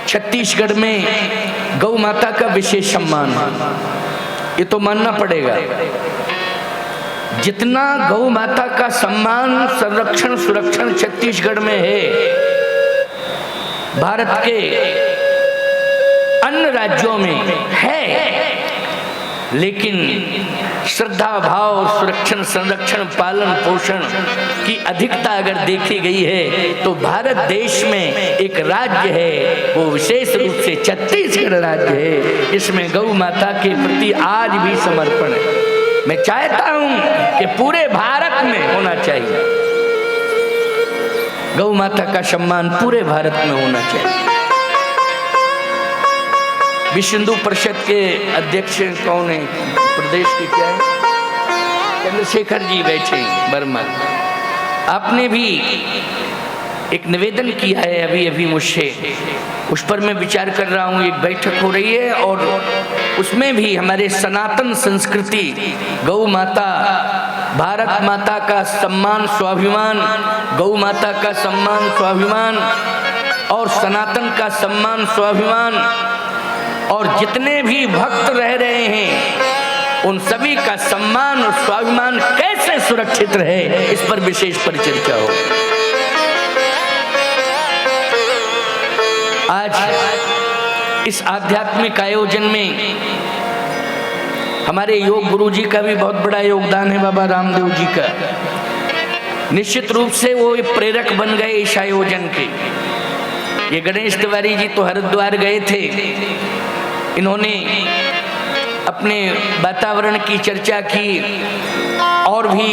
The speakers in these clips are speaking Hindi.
छत्तीसगढ़ में गौ माता का विशेष सम्मान है, ये तो मानना पड़ेगा। जितना गौ माता का सम्मान, संरक्षण, सुरक्षण छत्तीसगढ़ में है, भारत के अन्य राज्यों में है। लेकिन श्रद्धा भाव, सुरक्षण, संरक्षण, पालन पोषण की अधिकता अगर देखी गई है तो भारत देश में एक राज्य है, वो विशेष रूप से छत्तीसगढ़ राज्य है, इसमें गौ माता के प्रति आज भी समर्पण है। मैं चाहता हूं कि पूरे भारत में होना चाहिए, गौ माता का सम्मान पूरे भारत में होना चाहिए। विश्व हिंदू परिषद के अध्यक्ष कौन है, प्रदेश के क्या है, चंद्रशेखर जी बैठे वर्मा, आपने भी एक निवेदन किया है अभी अभी मुझसे, उस पर मैं विचार कर रहा हूँ। एक बैठक हो रही है और उसमें भी हमारे सनातन संस्कृति, गौ माता, भारत माता का सम्मान, स्वाभिमान, गौ माता का सम्मान, स्वाभिमान और सनातन का सम्मान, स्वाभिमान और जितने भी भक्त रह रहे हैं उन सभी का सम्मान और स्वाभिमान कैसे सुरक्षित रहे, इस पर विशेष परिचर्चा हो। आज इस आध्यात्मिक आयोजन में हमारे योग गुरु जी का भी बहुत बड़ा योगदान है, बाबा रामदेव जी का। निश्चित रूप से वो प्रेरक बन गए इस आयोजन के। ये गणेश तिवारी जी तो हरिद्वार गए थे, इन्होंने अपने वातावरण की चर्चा की और भी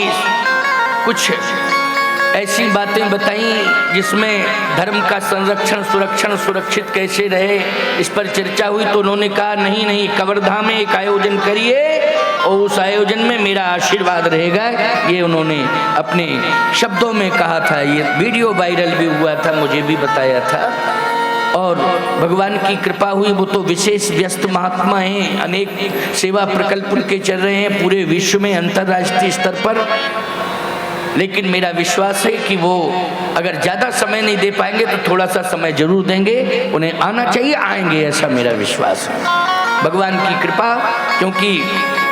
कुछ ऐसी बातें बताई जिसमें धर्म का संरक्षण, सुरक्षण, सुरक्षित कैसे रहे, इस पर चर्चा हुई। तो उन्होंने कहा नहीं, कवर्धा में एक आयोजन करिए और उस आयोजन में मेरा आशीर्वाद रहेगा, ये उन्होंने अपने शब्दों में कहा था। ये वीडियो वायरल भी हुआ था, मुझे भी बताया था। और भगवान की कृपा हुई, वो तो विशेष व्यस्त महात्मा हैं, अनेक सेवा प्रकल्प उनके चल रहे हैं पूरे विश्व में, अंतर्राष्ट्रीय स्तर पर। लेकिन मेरा विश्वास है कि वो अगर ज़्यादा समय नहीं दे पाएंगे तो थोड़ा सा समय जरूर देंगे, उन्हें आना चाहिए, आएंगे, ऐसा मेरा विश्वास है। भगवान की कृपा, क्योंकि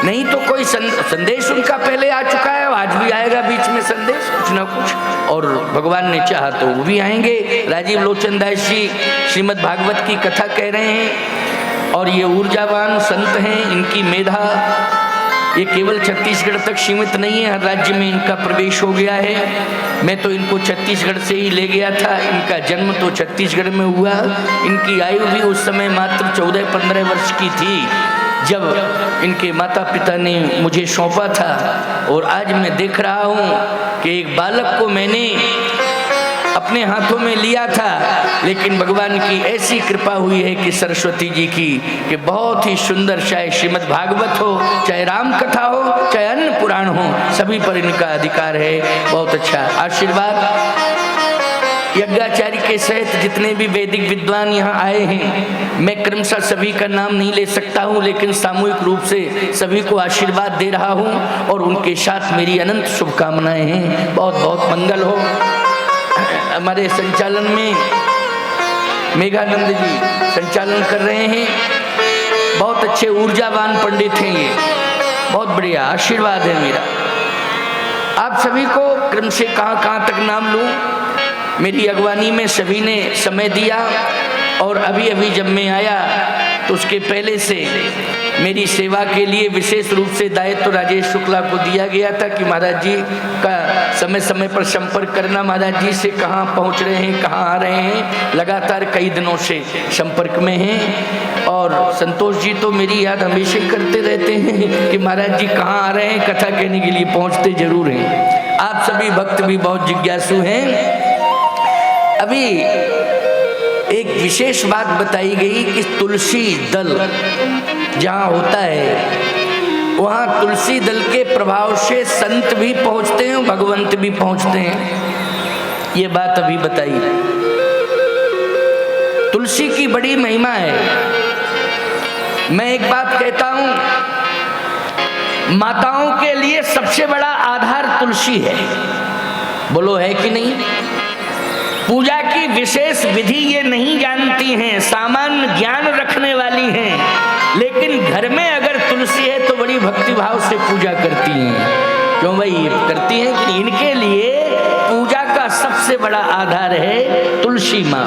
नहीं तो कोई संदेश उनका पहले आ चुका है, आज भी आएगा बीच में संदेश कुछ ना कुछ, और भगवान ने चाहा तो वो भी आएंगे। राजीव लोचन दास जी श्रीमद् भागवत की कथा कह रहे हैं और ये ऊर्जावान संत हैं, इनकी मेधा ये केवल छत्तीसगढ़ तक सीमित नहीं है, हर राज्य में इनका प्रवेश हो गया है। मैं तो इनको छत्तीसगढ़ से ही ले गया था, इनका जन्म तो छत्तीसगढ़ में हुआ। इनकी आयु भी उस समय मात्र 14-15 वर्ष की थी जब इनके माता पिता ने मुझे सौंपा था। और आज मैं देख रहा हूँ कि एक बालक को मैंने अपने हाथों में लिया था, लेकिन भगवान की ऐसी कृपा हुई है कि सरस्वती जी की, कि बहुत ही सुंदर, चाहे श्रीमद् भागवत हो, चाहे राम कथा हो, चाहे अन्य पुराण हो, सभी पर इनका अधिकार है। बहुत अच्छा आशीर्वाद। यज्ञाचार्य के सहित जितने भी वैदिक विद्वान यहाँ आए हैं, मैं क्रमशः सभी का नाम नहीं ले सकता हूँ, लेकिन सामूहिक रूप से सभी को आशीर्वाद दे रहा हूँ और उनके साथ मेरी अनंत शुभकामनाएं हैं। बहुत बहुत मंगल हो। हमारे संचालन में मेघानंद जी संचालन कर रहे हैं, बहुत अच्छे ऊर्जावान पंडित हैं ये, बहुत बढ़िया आशीर्वाद है मेरा। आप सभी को क्रम से कहाँ तक नाम लूँ, मेरी अगवानी में सभी ने समय दिया और अभी अभी जब मैं आया तो उसके पहले से मेरी सेवा के लिए विशेष रूप से दायित्व राजेश शुक्ला को दिया गया था कि महाराज जी का समय समय पर संपर्क करना, महाराज जी से कहाँ पहुँच रहे हैं, कहाँ आ रहे हैं। लगातार कई दिनों से संपर्क में हैं और संतोष जी तो मेरी याद हमेशा करते रहते हैं कि महाराज जी कहाँ आ रहे हैं, कथा कहने के लिए पहुँचते जरूर हैं। आप सभी भक्त भी बहुत जिज्ञासु हैं। अभी एक विशेष बात बताई गई कि तुलसी दल जहाँ होता है वहाँ तुलसी दल के प्रभाव से संत भी पहुँचते हैं, भगवंत भी पहुँचते हैं। ये बात अभी बताई। तुलसी की बड़ी महिमा है। मैं एक बात कहता हूँ, माताओं के लिए सबसे बड़ा आधार तुलसी है। बोलो है कि नहीं? पूजा की विशेष विधि ये नहीं जानती हैं, सामान्य ये करती हैं कि इनके लिए पूजा का सबसे बड़ा आधार है तुलसी माँ।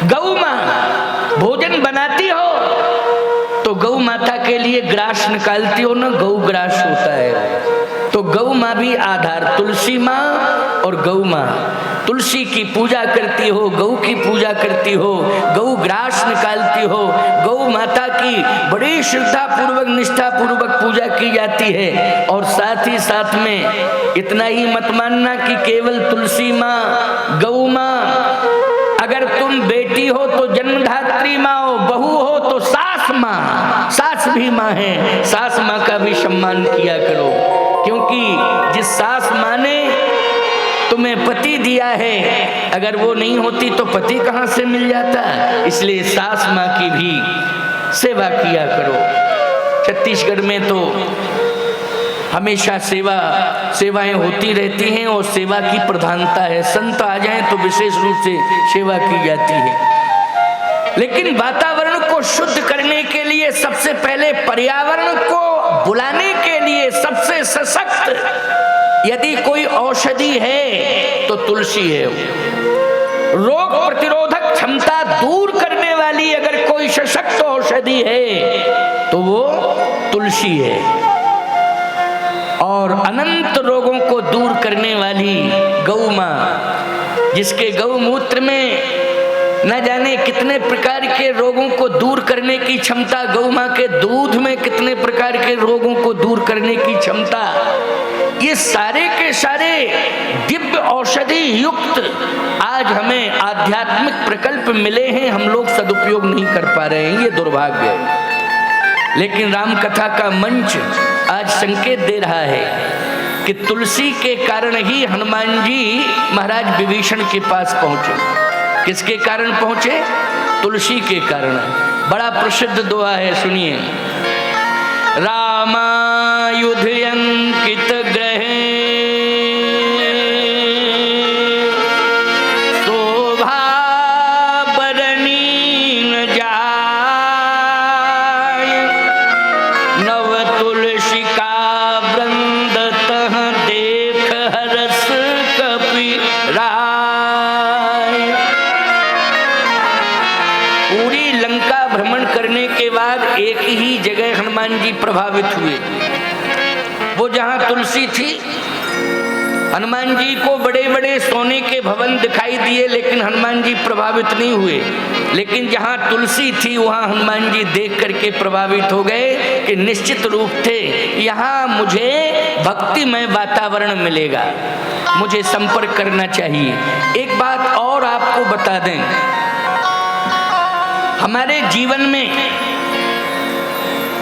गौ माँ भोजन बनाती हो तो गौ माता के लिए ग्रास निकालती हो ना, गौ ग्रास होता है। तो गौ माँ भी आधार, तुलसी माँ और गौ माँ। तुलसी की पूजा करती हो, गौ की पूजा करती हो, गौ ग्रास निकालती हो, गौ माता की बड़ी श्रद्धा पूर्वक निष्ठा पूर्वक पूजा की जाती है। और साथ ही साथ में इतना ही मत मानना कि केवल तुलसी माँ, गौ माँ, अगर तुम बेटी हो तो जन्मधात्री माँ हो, बहू हो तो सास माँ, सास भी माँ है, सास माँ का भी सम्मान किया करो। क्योंकि जिस सास माँ ने तुम्हें पति दिया है, अगर वो नहीं होती तो पति कहाँ से मिल जाता। इसलिए सास माँ की भी सेवा किया करो। छत्तीसगढ़ में तो हमेशा सेवाएं होती रहती हैं और सेवा की प्रधानता है। संत आ जाएं तो विशेष रूप से सेवा की जाती है। लेकिन वातावरण को शुद्ध करने के लिए सबसे पहले, पर्यावरण को बुलाने के लिए सबसे सशक्त यदि कोई औषधि है तो तुलसी है। रोग प्रतिरोधक क्षमता दूर करने वाली अगर कोई सशक्त औषधि है तो वो तुलसी है। और अनंत रोगों को दूर करने वाली गौ माँ, जिसके गौमूत्र में न जाने कितने प्रकार के रोगों को दूर करने की क्षमता, गौ माँ के दूध में कितने प्रकार के रोगों को दूर करने की क्षमता, ये सारे के सारे दिव्य औषधि युक्त आज हमें आध्यात्मिक प्रकल्प मिले हैं, हम लोग सदुपयोग नहीं कर पा रहे हैं, ये दुर्भाग्य है। लेकिन राम कथा का मंच आज संकेत दे रहा है कि तुलसी के कारण ही हनुमान जी महाराज विभीषण के पास पहुंचे। किसके कारण पहुंचे? तुलसी के कारण। बड़ा प्रसिद्ध दोहा है, सुनिए। रामायुध अंकित ग्रहे शोभा बरनी न जाय, नव तुलसी का वृंद तह देख हरस कपि राय। पूरी लंका भ्रमण करने के बाद एक ही जगह हनुमान जी प्रभावित हुए, वो जहां तुलसी थी। हनुमान जी को बड़े बड़े सोने के भवन दिखाई दिए लेकिन हनुमान जी प्रभावित नहीं हुए। लेकिन जहां तुलसी थी वहां हनुमान जी देख करके प्रभावित हो गए कि निश्चित रूप से यहाँ मुझे भक्तिमय वातावरण मिलेगा, मुझे संपर्क करना चाहिए। एक बात और आपको बता दें, हमारे जीवन में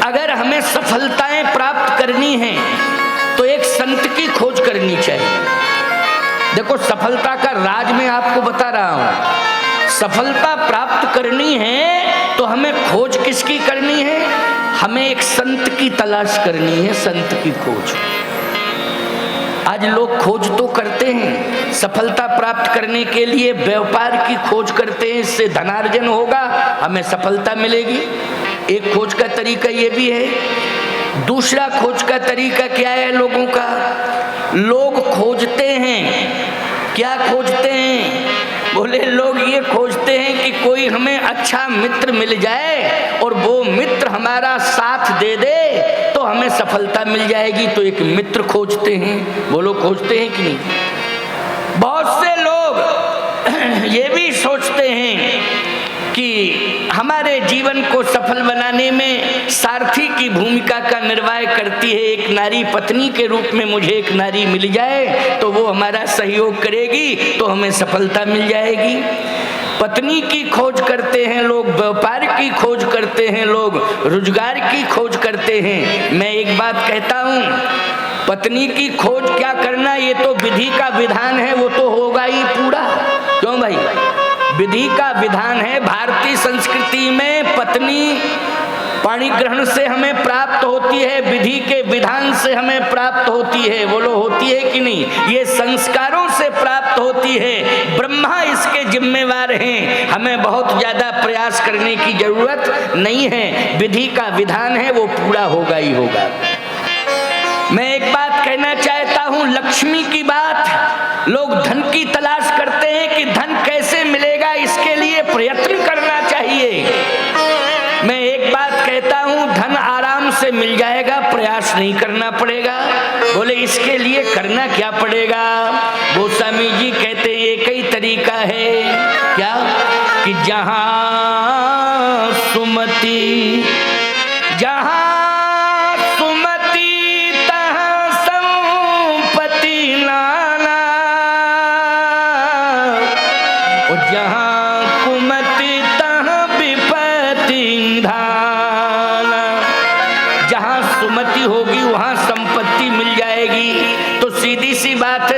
अगर हमें सफलताएं प्राप्त करनी है तो एक संत की खोज करनी चाहिए। देखो, सफलता का राज मैं आपको बता रहा हूं। सफलता प्राप्त करनी है तो हमें खोज किसकी करनी है? हमें एक संत की तलाश करनी है, संत की खोज। आज लोग खोज तो करते हैं, सफलता प्राप्त करने के लिए व्यापार की खोज करते हैं, इससे धनार्जन होगा, हमें सफलता मिलेगी। एक खोज का तरीका ये भी है। दूसरा खोज का तरीका क्या है लोगों का? लोग खोजते हैं, क्या खोजते हैं? बोले लोग ये खोजते हैं कि कोई हमें अच्छा मित्र मिल जाए और वो मित्र हमारा साथ दे दे तो हमें सफलता मिल जाएगी, तो एक मित्र खोजते हैं। वो लोग खोजते हैं कि नहीं? बहुत से लोग ये भी सोचते हैं कि हमारे जीवन को सफल बनाने में सारथी की भूमिका का निर्वाह करती है एक नारी, पत्नी के रूप में मुझे एक नारी मिल जाए तो वो हमारा सहयोग करेगी तो हमें सफलता मिल जाएगी। पत्नी की खोज करते हैं लोग, व्यापार की खोज करते हैं लोग, रोजगार की खोज करते हैं। मैं एक बात कहता हूँ, पत्नी की खोज क्या करना, ये तो विधि का विधान है, वो तो होगा ही पूरा। क्यों भाई? विधि का विधान है। भारतीय संस्कृति में पत्नी पाणी ग्रहण से हमें प्राप्त होती है, विधि के विधान से हमें प्राप्त होती है। बोलो होती है कि नहीं? ये संस्कारों से प्राप्त होती है। ब्रह्मा इसके जिम्मेवार हैं, हमें बहुत ज्यादा प्रयास करने की जरूरत नहीं है। विधि का विधान है, वो पूरा होगा ही होगा। मैं एक बात कहना चाहता हूं, लक्ष्मी की बात। लोग धन की तलाश करते हैं कि धन कैसे मिलेगा, इसके लिए प्रयत्न करना चाहिए। मैं एक बात कहता हूं, धन आराम से मिल जाएगा, प्रयास नहीं करना पड़ेगा। बोले इसके लिए करना क्या पड़ेगा? गोस्वामी जी कहते हैं एक ही तरीका है, क्या कि जहां सुमति, जहां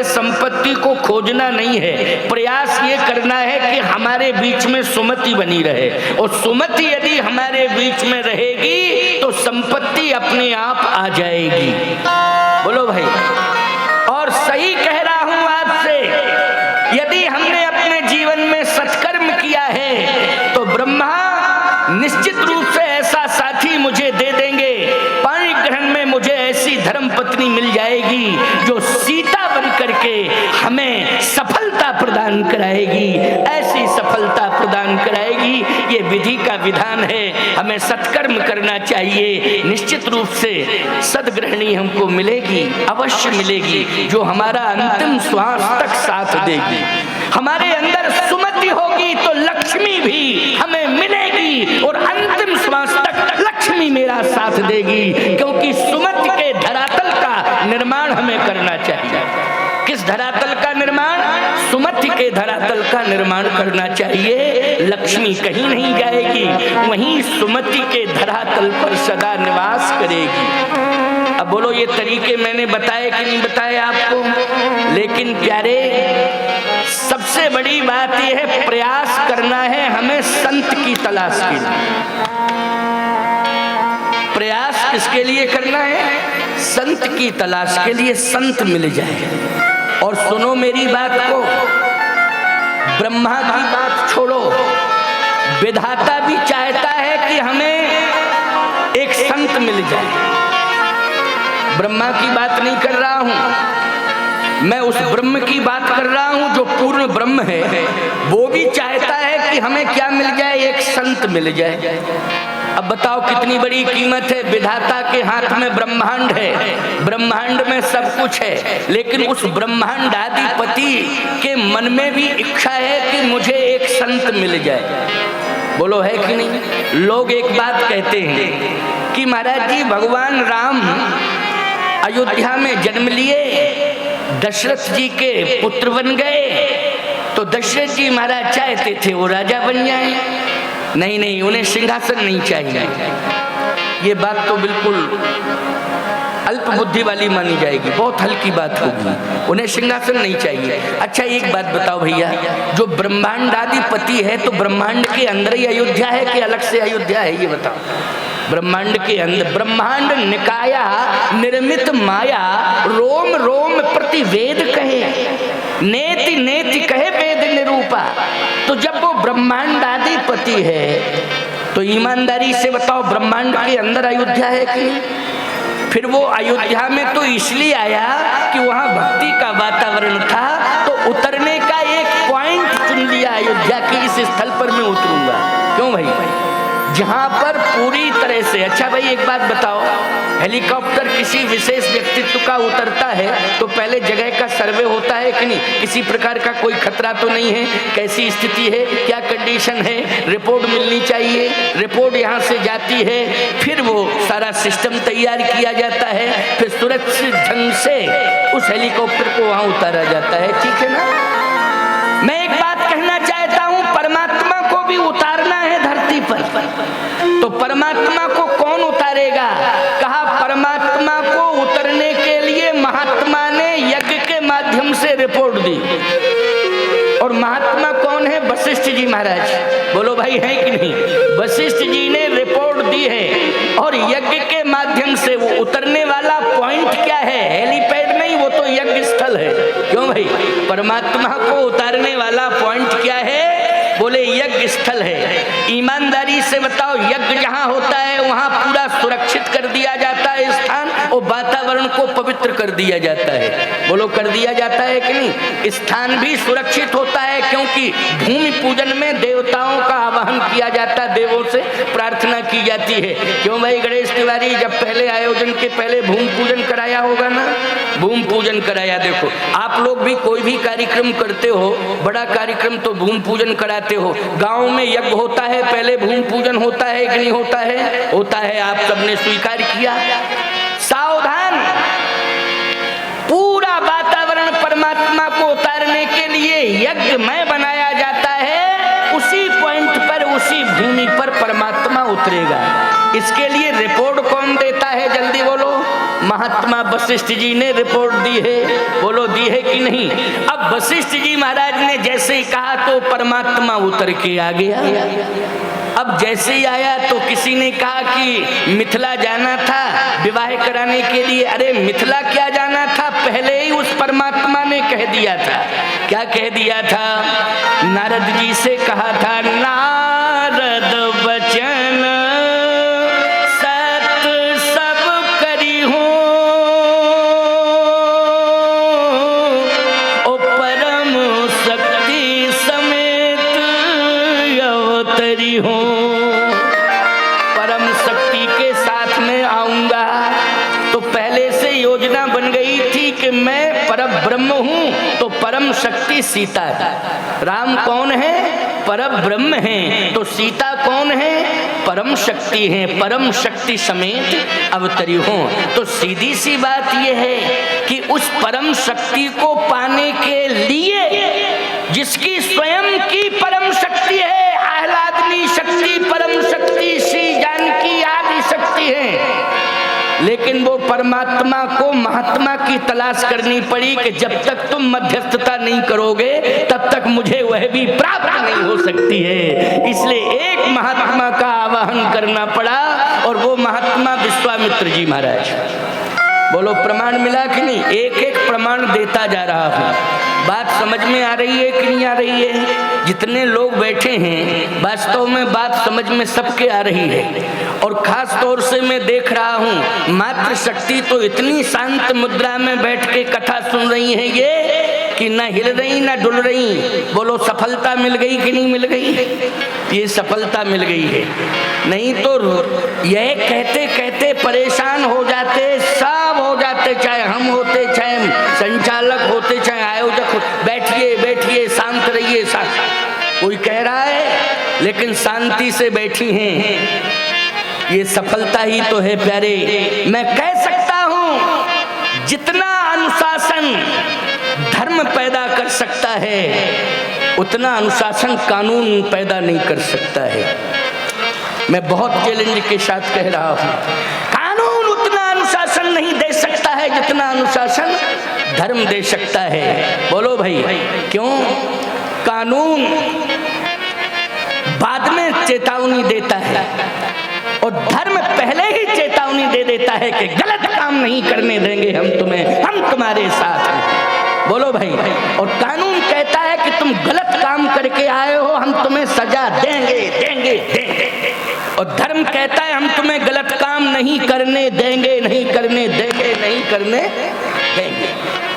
संपत्ति को खोजना नहीं है, प्रयास ये करना है कि हमारे बीच में सुमति बनी रहे। और सुमति यदि हमारे बीच में रहेगी तो संपत्ति अपने आप आ जाएगी। बोलो भाई, और सही कह रहा हूं आपसे, यदि हमने अपने जीवन में सत्कर्म किया है तो ब्रह्मा निश्चित रूप से ऐसा साथी मुझे दे देंगे। पाणी ग्रहण में मुझे ऐसी धर्म पत्नी मिल जाएगी जो सीता बन करके हमें सफलता प्रदान कराएगी, ऐसी सफलता प्रदान कराएगी। ये विधि का विधान है, हमें सत्कर्म करना चाहिए। निश्चित रूप से सदगृहिणी हमको मिलेगी, अवश्य मिलेगी, जो हमारा अंतिम श्वास तक साथ देगी। हमारे अंदर सुमति होगी तो लक्ष्मी भी हमें मिलेगी और अंतिम श्वास तक लक्ष्मी मेरा साथ देगी, क्योंकि सुमति के धरातल का निर्माण हमें करना चाहिए। किस धरातल का निर्माण? सुमति के धरातल का निर्माण करना चाहिए। लक्ष्मी कहीं नहीं जाएगी, वहीं सुमति के धरातल पर सदा निवास करेगी। अब बोलो ये तरीके मैंने बताए कि नहीं बताए आपको? लेकिन प्यारे, सबसे बड़ी बात यह है, प्रयास करना है हमें संत की तलाश के लिए। प्रयास किसके लिए करना है? संत की तलाश के लिए, संत मिल जाए। और सुनो मेरी बात को, ब्रह्मा की बात छोड़ो, विधाता भी चाहता है कि हमें एक संत मिल जाए। ब्रह्मा की बात नहीं कर रहा हूं मैं, उस ब्रह्म की बात कर रहा हूं जो पूर्ण ब्रह्म है। वो भी चाहता है कि हमें क्या मिल जाए? एक संत मिल जाए। अब बताओ कितनी बड़ी कीमत है। विधाता के हाथ में ब्रह्मांड है, ब्रह्मांड में सब कुछ है, लेकिन उस ब्रह्मांडाधिपति के मन में भी इच्छा है कि मुझे एक संत मिल जाए। बोलो है कि नहीं? लोग एक बात कहते हैं कि महाराज जी भगवान राम अयोध्या में जन्म लिए, दशरथ जी के पुत्र बन गए, तो दशरथ जी महाराज चाहते थे वो राजा बन जाए। नहीं नहीं, उन्हें सिंहासन नहीं चाहिए। ये बात तो बिल्कुल अल्प बुद्धि वाली मानी जाएगी, बहुत हल्की बात होगी। उन्हें सिंहासन नहीं चाहिए। अच्छा एक बात बताओ भैया, जो ब्रह्मांडाधिपति है तो ब्रह्मांड के अंदर ही अयोध्या है कि अलग से अयोध्या है? ये बताओ। ब्रह्मांड के अंदर, ब्रह्मांड निकाया निर्मित माया, रोम रोम प्रति वेद कहे, नेति नेति कहे वेद निरूपा। तो जब वो ब्रह्मांडाधिपति है तो ईमानदारी से बताओ, ब्रह्मांड के अंदर अयोध्या है कि? फिर वो अयोध्या में तो इसलिए आया कि वहां भक्ति का वातावरण था, तो उतरने का एक पॉइंट चुन लिया अयोध्या के इस स्थल पर मैं उतरूंगा। क्यों भाई? जहां पर पूरी तरह से, अच्छा भाई एक बात बताओ, हेलीकॉप्टर किसी विशेष व्यक्तित्व का उतरता है तो पहले जगह का सर्वे होता है कि नहीं? किसी प्रकार का कोई खतरा तो नहीं है, कैसी स्थिति है, क्या कंडीशन है, रिपोर्ट मिलनी चाहिए। रिपोर्ट यहाँ से जाती है, फिर वो सारा सिस्टम तैयार किया जाता है, फिर सुरक्षित ढंग से उस हेलीकॉप्टर को वहां उतारा जाता है। ठीक है ना? मैं एक बात कहना चाहता हूं, परमात्मा को भी उतारना है धरती पर, तो परमात्मा को कौन उतारेगा? कहा परमात्मा को उतरने के लिए महात्मा ने यज्ञ के माध्यम से रिपोर्ट दी। और महात्मा कौन है? वशिष्ठ जी महाराज। बोलो भाई है कि नहीं? वशिष्ठ जी ने रिपोर्ट दी है और यज्ञ के माध्यम से वो उतरने वाला पॉइंट क्या है? हेलीपैड नहीं, वो तो यज्ञ स्थल है। क्यों भाई? परमात्मा को उतारने वाला पॉइंट क्या है? बोले यज्ञ स्थल है। ईमानदारी से बताओ, यज्ञ जहां होता है वहां पूरा सुरक्षित कर दिया जाता है स्थान, और वातावरण को पवित्र कर दिया जाता है। बोलो कर दिया जाता है कि नहीं? स्थान भी सुरक्षित होता है, क्योंकि भूमि पूजन में देवताओं का आवाहन किया जाता है, देवों से प्रार्थना की जाती है। क्यों भाई गणेश तिवारी, जब पहले आयोजन के पहले भूमि पूजन कराया होगा ना? भूमि पूजन कराया। देखो आप लोग भी कोई भी कार्यक्रम करते हो, बड़ा कार्यक्रम तो भूमि पूजन कराते हो। गांव में यज्ञ होता है, पहले भूमि पूजन होता है कि नहीं होता है? होता है। आप सबने स्वीकार किया। सावधान, पूरा वातावरण परमात्मा को उतारने के लिए यज्ञमय बनाया जाता है। उसी पॉइंट पर, उसी भूमि पर परमात्मा उतरेगा। इसके लिए रिपोर्ट कौन देता है? जल्दी बोलो। महात्मा वशिष्ठ जी ने रिपोर्ट दी है। बोलो दी है कि नहीं? अब वशिष्ठ जी महाराज ने जैसे ही कहा तो परमात्मा उतर के आ गया। अब जैसे ही आया तो किसी ने कहा कि मिथिला जाना था विवाह कराने के लिए। अरे मिथिला क्या जाना था, पहले ही उस परमात्मा ने कह दिया था। क्या कह दिया था? नारद जी से कहा था, नारद बचन सत सब करी हो, ओ परम शक्ति समेत अवतरी हो। परम शक्ति के साथ में आऊंगा। तो पहले से योजना बन गई थी कि मैं परम ब्रह्म हूं, तो परम शक्ति सीता है। राम कौन है? परम ब्रह्म है। तो सीता कौन है? परम शक्ति है। परम शक्ति समेत अवतरी हो। तो सीधी सी बात यह है कि उस परम शक्ति को पाने के लिए, जिसकी स्वयं की परम शक्ति है, आह्लादनी शक्ति, परम शक्ति, श्री जानकी आदि शक्ति है, लेकिन वो परमात्मा को महात्मा की तलाश करनी पड़ी कि जब तक तुम मध्यस्थता नहीं करोगे तब तक मुझे वह भी प्राप्त नहीं हो सकती है। इसलिए एक महात्मा का आवाहन करना पड़ा, और वो महात्मा विश्वामित्र जी महाराज। बोलो प्रमाण मिला कि नहीं? एक एक प्रमाण देता जा रहा हूं। बात समझ में आ रही है कि नहीं आ रही है? जितने लोग बैठे हैं वास्तव में बात समझ में सबके आ रही है। और खास तौर से मैं देख रहा हूं मातृ शक्ति तो इतनी शांत मुद्रा में बैठ के कथा सुन रही है ये कि ना हिल रही ना डुल रही। बोलो सफलता मिल गई कि नहीं मिल गई? ये सफलता मिल गई है। नहीं तो यह कहते कहते परेशान हो जाते, सब हो जाते, चाहे हम होते, चाहे संचालक होते, चाहे आयोजक होते। बैठिए बैठिए, शांत रहिए। कोई कह रहा है लेकिन शांति से बैठी हैं। ये सफलता ही तो है प्यारे। मैं कह सकता हूं जितना अनुशासन धर्म पैदा कर सकता है, उतना अनुशासन कानून पैदा नहीं कर सकता है। मैं बहुत चैलेंज के साथ कह रहा हूं, कानून उतना अनुशासन नहीं दे सकता है जितना अनुशासन धर्म दे सकता है। बोलो भाई क्यों? कानून बाद में चेतावनी देता है, और धर्म पहले ही चेतावनी दे देता है कि गलत काम नहीं करने देंगे हम तुम्हें, हम तुम्हारे साथ हैं। बोलो भाई। और कानून कहता है कि तुम गलत काम करके आए हो, हम तुम्हें सजा देंगे देंगे देंगे। और धर्म कहता है हम तुम्हें गलत काम नहीं करने देंगे, नहीं करने देंगे, नहीं करने देंगे।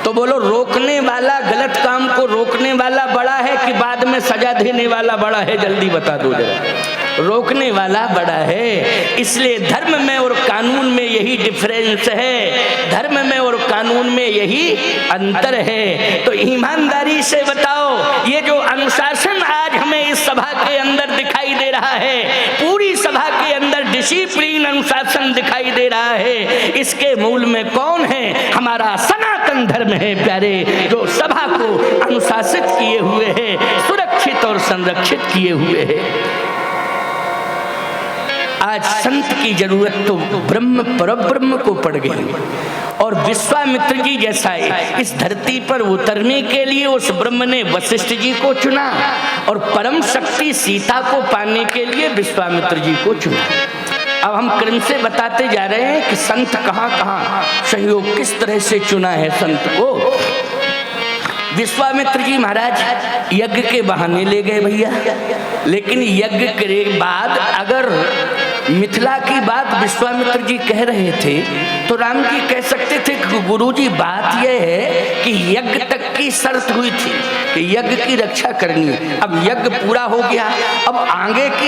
तो बोलो रोकने वाला, गलत काम को रोकने वाला बड़ा है कि बाद में सजा देने वाला बड़ा है? जल्दी बता दो जरा। रोकने वाला बड़ा है। इसलिए धर्म में और कानून में यही डिफरेंस है, धर्म में और कानून में यही अंतर है। तो ईमानदारी से बताओ, ये जो अनुशासन आज हमें इस सभा के अंदर दिखाई दे रहा है, पूरी सभा के अंदर डिसिप्लिन अनुशासन दिखाई दे रहा है, इसके मूल में कौन है? हमारा सनातन धर्म है प्यारे, जो सभा को अनुशासित किए हुए है, सुरक्षित और संरक्षित किए हुए है। आज संत की जरूरत तो ब्रह्म परब्रह्म को पड़ गई, और विश्वामित्र जी जैसा इस धरती पर उतरने के लिए उस ब्रह्म ने वशिष्ठ जी को चुना, और परम शक्ति सीता को पाने के लिए विश्वामित्र जी को चुना। अब हम क्रम से बताते जा रहे हैं कि संत कहाँ कहाँ सहयोग किस तरह से चुना है संत को। विश्वामित्र जी महाराज यज्ञ के बहाने ले गए भैया, लेकिन यज्ञ के बाद अगर मिथिला की बात विश्वामित्र जी कह रहे थे तो राम जी कह सकते थे कि गुरुजी बात यह है कि यज्ञ तक की शर्त हुई थी कि यज्ञ की रक्षा करनी है, अब यज्ञ पूरा हो गया, अब आगे की